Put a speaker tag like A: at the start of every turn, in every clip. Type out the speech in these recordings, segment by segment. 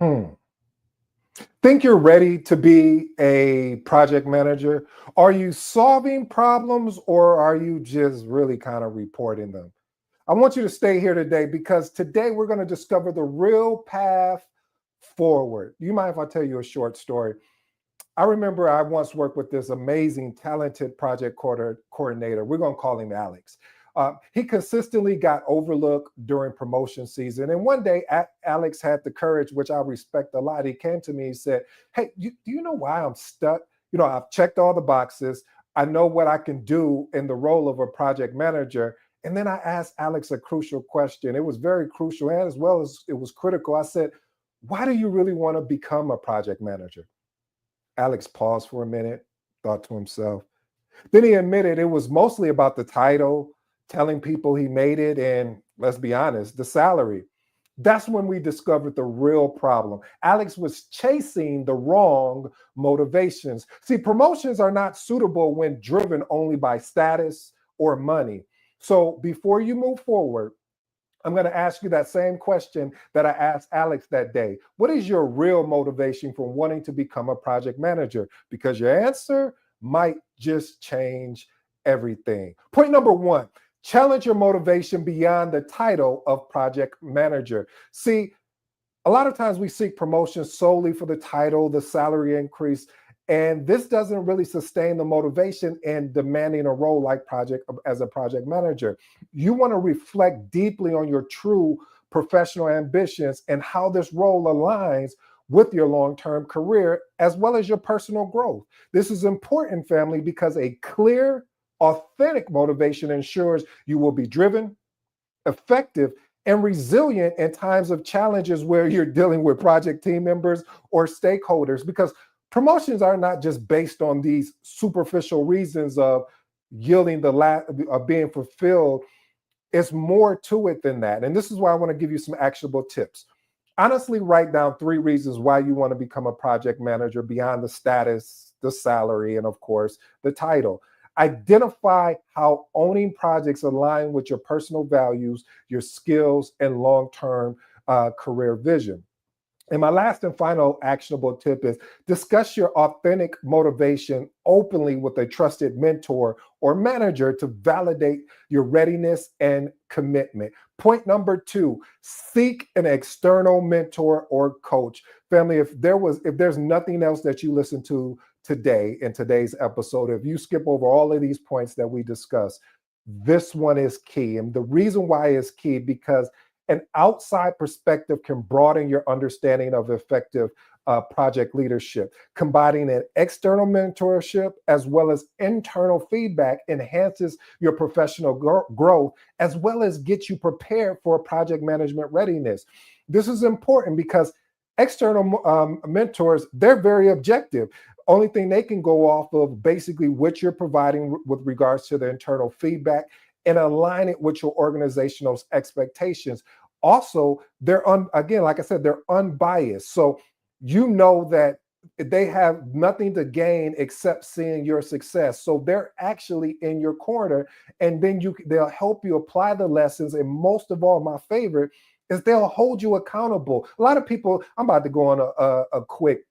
A: Hmm. Think you're ready to be a project manager? Are you solving problems or are you just really kind of reporting them? I want you to stay here today because today we're going to discover the real path forward. You mind if I tell you a short story? I remember I once worked with this amazing, talented project coordinator. We're going to call him Alex. He consistently got overlooked during promotion season. And one day, Alex had the courage, which I respect a lot. He came to me and said, "Hey, do you know why I'm stuck? I've checked all the boxes. I know what I can do in the role of a project manager." And then I asked Alex a crucial question. It was very crucial, and as well as it was critical. I said, "Why do you really want to become a project manager?" Alex paused for a minute, thought to himself. Then he admitted it was mostly about the title, telling people he made it, and let's be honest, the salary. That's when we discovered the real problem. Alex was chasing the wrong motivations. See, promotions are not suitable when driven only by status or money. So before you move forward, I'm going to ask you that same question that I asked Alex that day. What is your real motivation for wanting to become a project manager? Because your answer might just change everything. Point number one, challenge your motivation beyond the title of project manager. See, a lot of times we seek promotions solely for the title, the salary increase, and this doesn't really sustain the motivation in demanding a role like project as a project manager. You want to reflect deeply on your true professional ambitions and how this role aligns with your long-term career as well as your personal growth. This is important, family, because a clear, authentic motivation ensures you will be driven, effective, and resilient in times of challenges where you're dealing with project team members or stakeholders, because promotions are not just based on these superficial reasons of yielding of being fulfilled. It's more to it than that, and this is why I want to give you some actionable tips. Honestly, write down 3 reasons why you want to become a project manager beyond the status, the salary, and of course the title. Identify how owning projects align with your personal values, your skills, and long-term career vision. And my last and final actionable tip is discuss your authentic motivation openly with a trusted mentor or manager to validate your readiness and commitment. Point number 2, seek an external mentor or coach. Family, if there's nothing else that you listen to today in today's episode, if you skip over all of these points that we discussed, this one is key. And the reason why is key because an outside perspective can broaden your understanding of effective project leadership. Combining an external mentorship as well as internal feedback enhances your professional growth as well as get you prepared for project management readiness. This is important because external mentors, they're very objective. Only thing they can go off of basically what you're providing with regards to the internal feedback and align it with your organizational expectations. Also, again, like I said, they're unbiased. So you know that they have nothing to gain except seeing your success. So they're actually in your corner, and then they'll help you apply the lessons. And most of all, my favorite is they'll hold you accountable. A lot of people, I'm about to go on a quick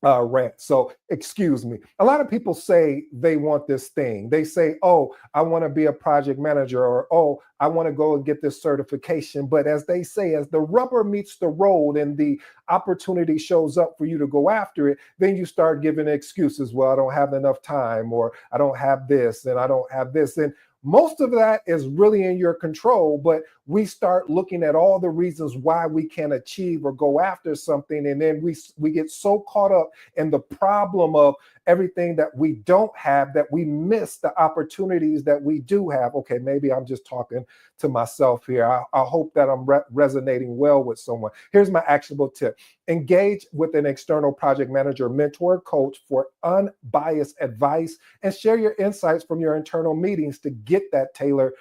A: rant. So excuse me. A lot of people say they want this thing. They say, "Oh, I want to be a project manager," or, "Oh, I want to go and get this certification." But as they say, as the rubber meets the road and the opportunity shows up for you to go after it, then you start giving excuses. Well, I don't have enough time, or I don't have this, and I don't have this. And most of that is really in your control, but we start looking at all the reasons why we can't achieve or go after something, and then we get so caught up in the problem of everything that we don't have that we miss the opportunities that we do have. Okay, maybe I'm just talking to myself here. I hope that I'm resonating well with someone. Here's my actionable tip. Engage with an external project manager, mentor, coach for unbiased advice, and share your insights from your internal meetings to get that tailored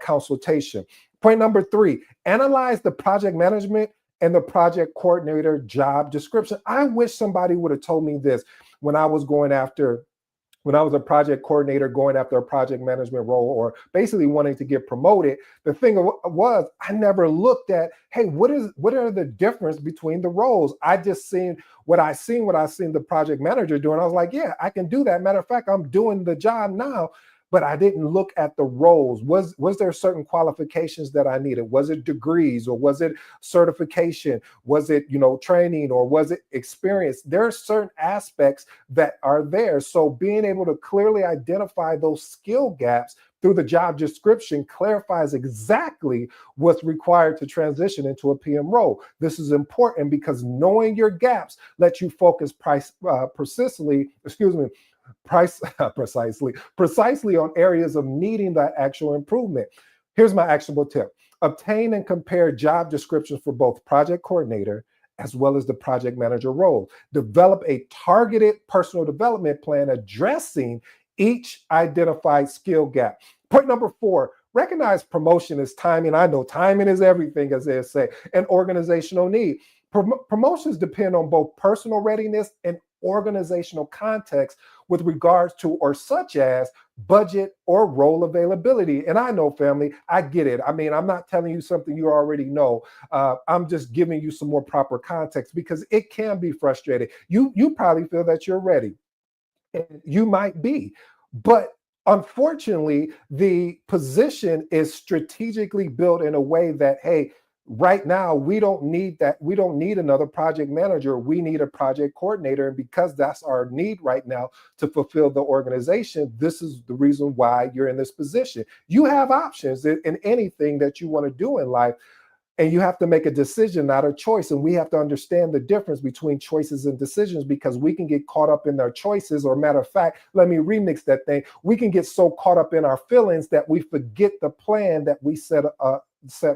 A: consultation. Point number 3, analyze the project management and the project coordinator job description. I wish somebody would have told me this when I was going after when I was a project coordinator going after a project management role or basically wanting to get promoted, the thing was I never looked at, hey, what are the difference between the roles? I just seen what I seen the project manager doing. I was like, yeah, I can do that. Matter of fact, I'm doing the job now. But I didn't look at the roles. Was there certain qualifications that I needed? Was it degrees or was it certification? Was it, training or was it experience? There are certain aspects that are there. So being able to clearly identify those skill gaps through the job description clarifies exactly what's required to transition into a PM role. This is important because knowing your gaps lets you focus price precisely on areas of needing that actual improvement. Here's my actionable tip. Obtain and compare job descriptions for both project coordinator as well as the project manager role. Develop a targeted personal development plan addressing each identified skill gap. Point number 4, recognize promotion is timing. I know timing is everything, as they say, and organizational need. Promotions depend on both personal readiness and organizational context with regards to or such as budget or role availability. And I know, family, I get it. I mean, I'm not telling you something you already know. I'm just giving you some more proper context because it can be frustrating. You probably feel that you're ready, and you might be, but unfortunately, the position is strategically built in a way that, hey, right now we don't need that. We don't need another project manager. We need a project coordinator. And because that's our need right now to fulfill the organization, this is the reason why you're in this position. You have options in anything that you want to do in life. And you have to make a decision, not a choice. And we have to understand the difference between choices and decisions because we can get caught up in our choices. Or, matter of fact, let me remix that thing. We can get so caught up in our feelings that we forget the plan that we set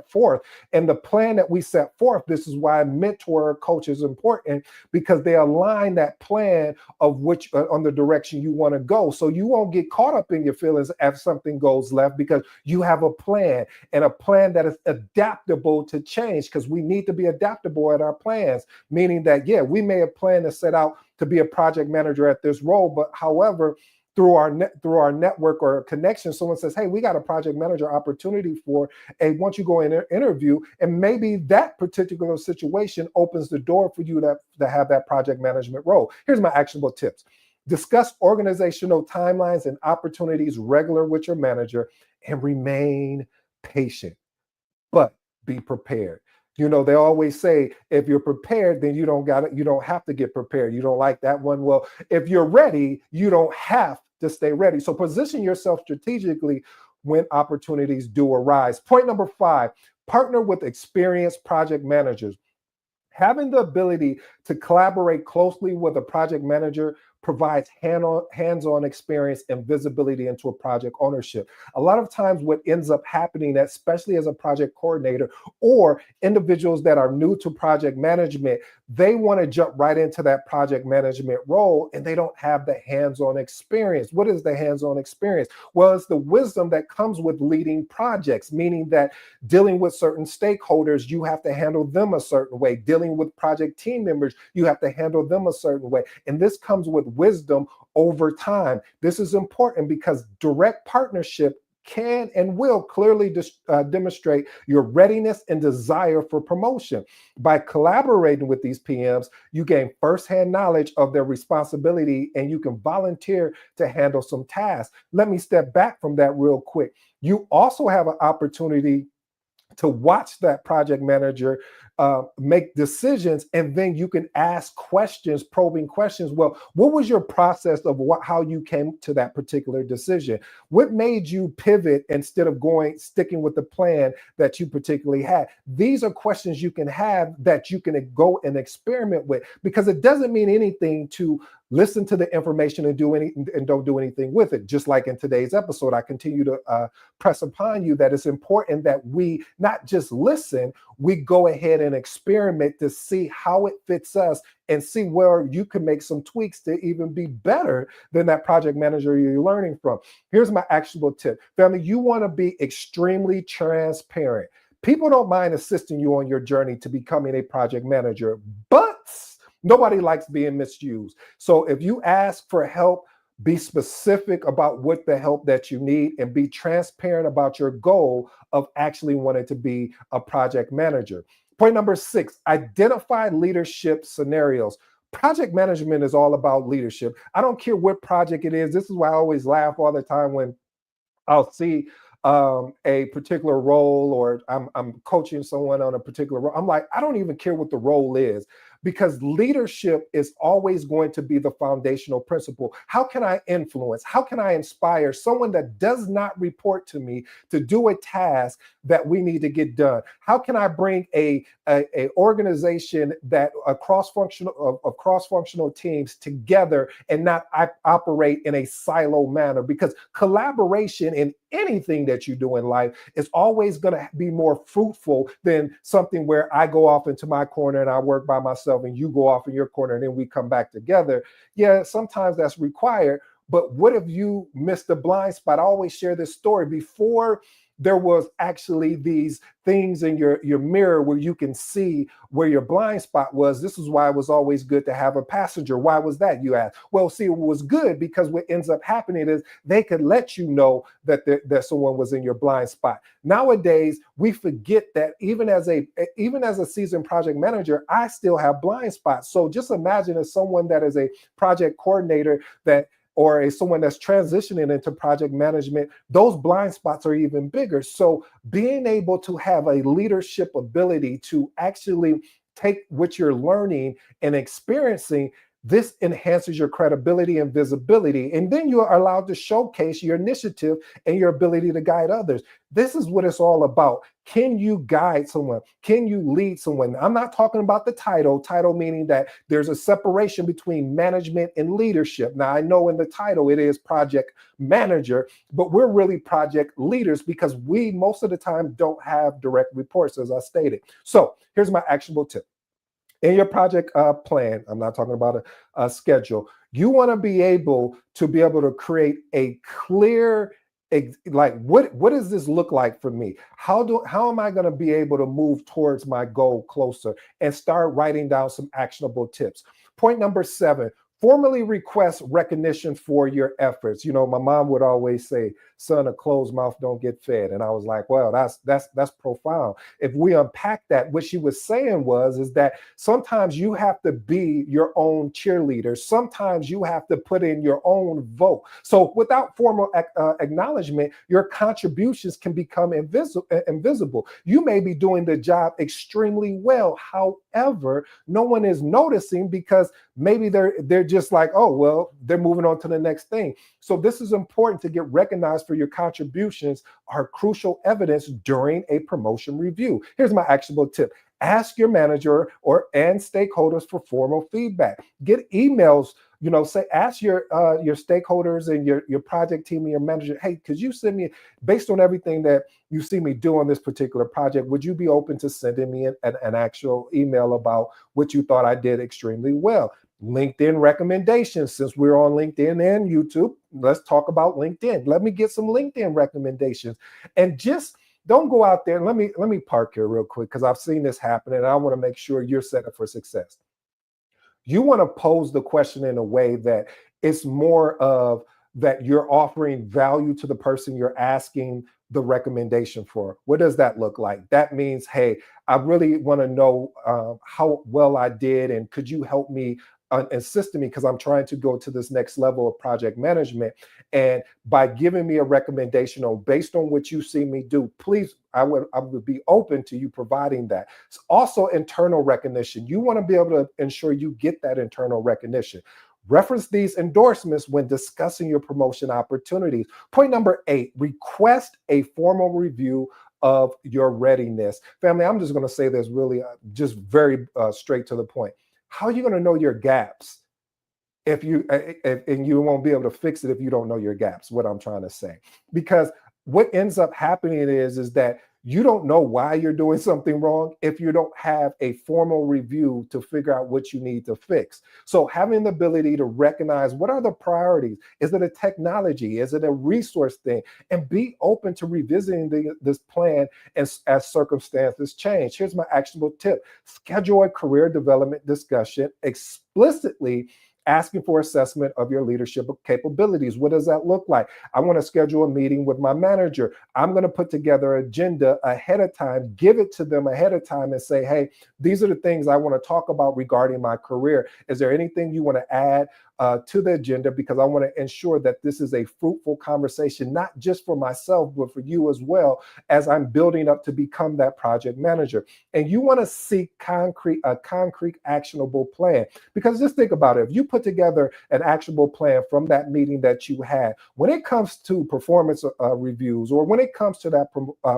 A: forth. And the plan that we set forth, this is why mentor or coach is important, because they align that plan of which on the direction you want to go. So you won't get caught up in your feelings if something goes left because you have a plan, and a plan that is adaptable to change, because we need to be adaptable at our plans, meaning that, yeah, we may have planned to set out to be a project manager at this role, but however, through our network or connection, someone says, hey, we got a project manager opportunity for once you go in an interview, and maybe that particular situation opens the door for you to have that project management role. Here's my actionable tips. Discuss organizational timelines and opportunities regular with your manager, and remain patient, but be prepared. They always say, if you're prepared, then you don't have to get prepared. You don't like that one? Well, if you're ready, you don't have to stay ready. So position yourself strategically when opportunities do arise. Point number 5, partner with experienced project managers. Having the ability to collaborate closely with a project manager provides hands-on experience and visibility into a project ownership. A lot of times what ends up happening, especially as a project coordinator or individuals that are new to project management, they want to jump right into that project management role and they don't have the hands-on experience. What is the hands-on experience? Well, it's the wisdom that comes with leading projects, meaning that dealing with certain stakeholders, you have to handle them a certain way. Dealing with project team members, you have to handle them a certain way. And this comes with wisdom over time. This is important because direct partnership can and will clearly demonstrate your readiness and desire for promotion. By collaborating with these PMs, you gain firsthand knowledge of their responsibility and you can volunteer to handle some tasks. Let me step back from that real quick. You also have an opportunity to watch that project manager make decisions, and then you can ask questions, probing questions. Well, what was your process of how you came to that particular decision? What made you pivot instead of sticking with the plan that you particularly had? These are questions you can have that you can go and experiment with, because it doesn't mean anything to listen to the information and don't do anything with it. Just like in today's episode, I continue to press upon you that it's important that we not just listen, we go ahead and experiment to see how it fits us and see where you can make some tweaks to even be better than that project manager you're learning from. Here's my actionable tip. Family, you want to be extremely transparent. People don't mind assisting you on your journey to becoming a project manager, but nobody likes being misused. So if you ask for help, Be specific about what the help that you need and be transparent about your goal of actually wanting to be a project manager. Point number 6, identify leadership scenarios. Project management is all about leadership. I don't care what project it is. This is why I always laugh all the time when I'll see a particular role, or I'm coaching someone on a particular role. I'm like, I don't even care what the role is, because leadership is always going to be the foundational principle. How can I influence? How can I inspire someone that does not report to me to do a task that we need to get done? How can I bring a organization that a cross-functional teams together and not operate in a silo manner? Because collaboration in anything that you do in life is always going to be more fruitful than something where I go off into my corner and I work by myself and you go off in your corner and then we come back together. Yeah, sometimes that's required. But what if you missed a blind spot? I always share this story. Before there was actually these things in your mirror where you can see where your blind spot was. This is why it was always good to have a passenger. Why was that, you ask? Well, see, it was good because what ends up happening is they could let you know that someone was in your blind spot. Nowadays, we forget that even as a seasoned project manager, I still have blind spots. So just imagine as someone that is a project coordinator or someone that's transitioning into project management, those blind spots are even bigger. So being able to have a leadership ability to actually take what you're learning and experiencing, this enhances your credibility and visibility. And then you are allowed to showcase your initiative and your ability to guide others. This is what it's all about. Can you guide someone? Can you lead someone? I'm not talking about the title meaning that there's a separation between management and leadership. Now, I know in the title it is project manager, but we're really project leaders because we most of the time don't have direct reports, as I stated. So here's my actionable tip. In your project plan, I'm not talking about a schedule, you want to be able to create a clear, like what does this look like for me? How am I going to be able to move towards my goal closer, and start writing down some actionable tips. Point number 7, formally request recognition for your efforts. You know, my mom would always say, son, a closed mouth don't get fed. And I was like, well, that's profound. If we unpack that, what she was saying is that sometimes you have to be your own cheerleader. Sometimes you have to put in your own vote. So without formal acknowledgement, your contributions can become invisible. You may be doing the job extremely well. However, no one is noticing because maybe they're just like, oh, well, they're moving on to the next thing. So this is important to get recognized for your contributions are crucial evidence during a promotion review. Here's my actionable tip. Ask your manager and stakeholders for formal feedback. Get emails, ask your stakeholders and your project team and your manager, hey, could you send me, based on everything that you see me do on this particular project, would you be open to sending me an actual email about what you thought I did extremely well? LinkedIn recommendations. Since we're on LinkedIn and YouTube, let's talk about LinkedIn. Let me get some LinkedIn recommendations. And just don't go out there, and let me park here real quick because I've seen this happen and I want to make sure you're set up for success. You want to pose the question in a way that it's more of that you're offering value to the person you're asking the recommendation for. What does that look like? That means, hey, I really want to know how well I did, and could you help me assist me because I'm trying to go to this next level of project management. And by giving me a recommendation based on what you see me do, please, I would be open to you providing that. It's also internal recognition. You want to be able to ensure you get that internal recognition. Reference these endorsements when discussing your promotion opportunities. Point number 8, request a formal review of your readiness. Family, I'm just going to say this really just very straight to the point. How are you going to know your gaps and you won't be able to fix it if you don't know your gaps? What I'm trying to say, because what ends up happening is that you don't know why you're doing something wrong if you don't have a formal review to figure out what you need to fix. So having the ability to recognize what are the priorities, is it a technology, is it a resource thing, and be open to revisiting this plan as circumstances change. Here's my actionable tip. Schedule a career development discussion explicitly asking for assessment of your leadership capabilities. What does that look like? I want to schedule a meeting with my manager. I'm going to put together an agenda ahead of time, give it to them ahead of time and say, hey, these are the things I want to talk about regarding my career. Is there anything you want to add to the agenda? Because I want to ensure that this is a fruitful conversation, not just for myself, but for you as well, as I'm building up to become that project manager. And you want to seek a concrete, actionable plan. Because just think about it. If you put together an actionable plan from that meeting that you had, when it comes to performance reviews, or when it comes to that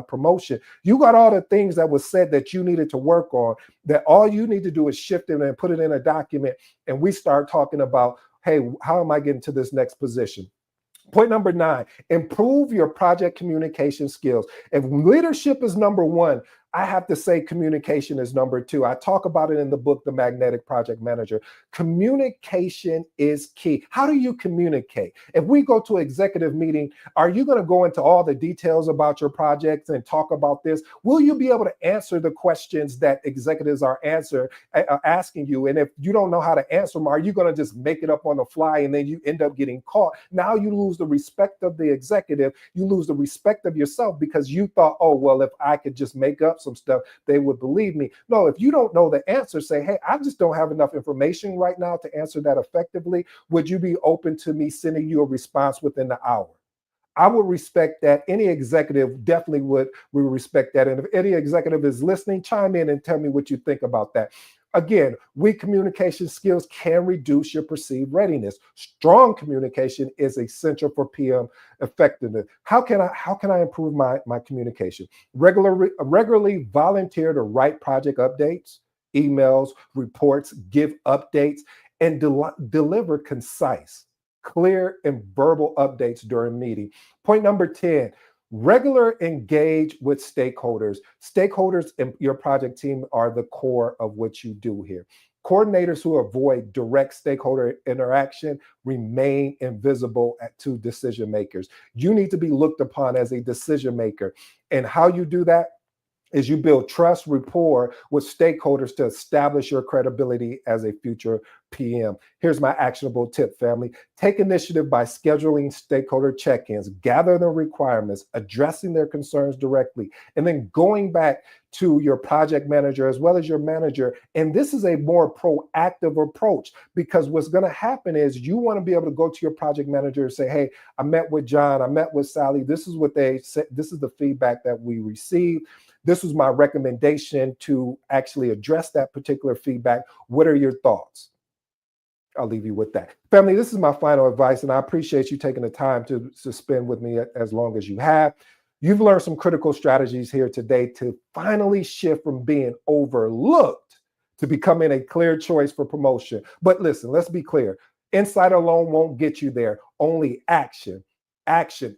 A: promotion, you got all the things that was said that you needed to work on, that all you need to do is shift it and put it in a document. And we start talking about, hey, how am I getting to this next position? Point number 9, improve your project communication skills. If leadership is number 1, I have to say communication is number 2. I talk about it in the book, The Magnetic Project Manager. Communication is key. How do you communicate? If we go to an executive meeting, are you going to go into all the details about your projects and talk about this? Will you be able to answer the questions that executives are asking you? And if you don't know how to answer them, are you going to just make it up on the fly and then you end up getting caught? Now you lose the respect of the executive. You lose the respect of yourself because you thought, oh, well, if I could just make up some stuff, they would believe me. No, if you don't know the answer, say, hey, I just don't have enough information right now to answer that effectively. Would you be open to me sending you a response within the hour? I would respect that. Any executive definitely would respect that. And if any executive is listening, chime in and tell me what you think about that. Again, weak communication skills can reduce your perceived readiness. Strong communication is essential for PM effectiveness. How can I improve my communication? Regularly volunteer to write project updates, emails, reports, give updates, and deliver concise, clear, and verbal updates during meeting. Point number 10, regular engage with stakeholders. Stakeholders in your project team are the core of what you do here. Coordinators who avoid direct stakeholder interaction remain invisible to decision makers. You need to be looked upon as a decision maker. And how you do that is you build trust, rapport with stakeholders to establish your credibility as a future PM. Here's my actionable tip, family. Take initiative by scheduling stakeholder check-ins, gather their requirements, addressing their concerns directly, and then going back to your project manager as well as your manager. And this is a more proactive approach, because what's going to happen is you want to be able to go to your project manager and say, hey, I met with John, I met with Sally. This is what they said. This is the feedback that we received. This was my recommendation to actually address that particular feedback. What are your thoughts? I'll leave you with that. Family, this is my final advice, and I appreciate you taking the time to spend with me as long as you have. You've learned some critical strategies here today to finally shift from being overlooked to becoming a clear choice for promotion. But listen, let's be clear. Insight alone won't get you there. Only action. Action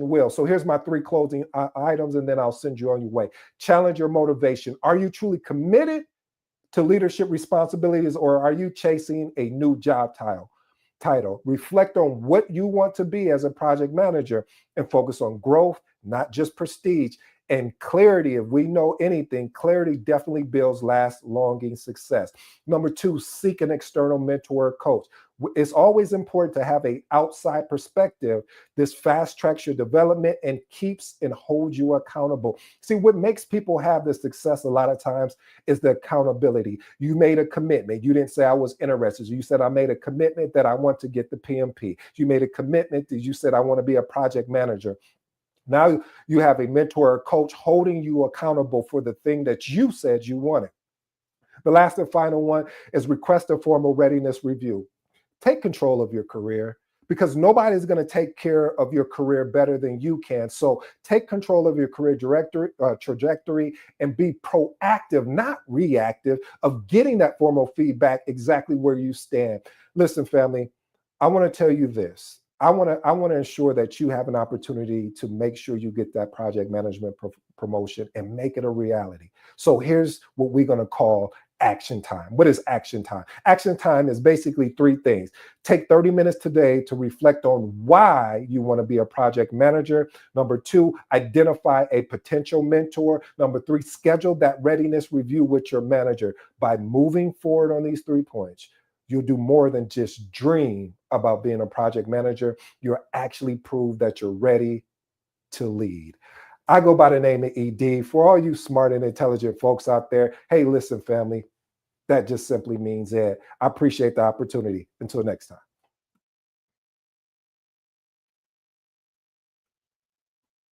A: will. So here's my 3 closing items, and then I'll send you on your way. Challenge your motivation. Are you truly committed to leadership responsibilities, or are you chasing a new job title? Reflect on what you want to be as a project manager and focus on growth, not just prestige. And clarity, if we know anything, clarity definitely builds longing success. Number 2, seek an external mentor or coach. It's always important to have an outside perspective. This fast tracks your development and keeps and holds you accountable. See, what makes people have this success a lot of times is the accountability. You made a commitment. You didn't say I was interested. You said I made a commitment that I want to get the PMP. You made a commitment that you said I want to be a project manager. Now you have a mentor or coach holding you accountable for the thing that you said you wanted. The last and final one is request a formal readiness review. Take control of your career, because nobody's going to take care of your career better than you can. So take control of your career trajectory and be proactive, not reactive, of getting that formal feedback exactly where you stand. Listen, family, I want to tell you this. I want to ensure that you have an opportunity to make sure you get that project management promotion and make it a reality. So here's what we're going to call action time. What is action time? Action time is basically 3 things. Take 30 minutes today to reflect on why you want to be a project manager. Number 2, identify a potential mentor. Number 3, schedule that readiness review with your manager. By moving forward on these 3 points, you'll do more than just dream about being a project manager. You'll actually prove that you're ready to lead. I go by the name of ED. For all you smart and intelligent folks out there, hey, listen, family, that just simply means Ed. I appreciate the opportunity. Until next time.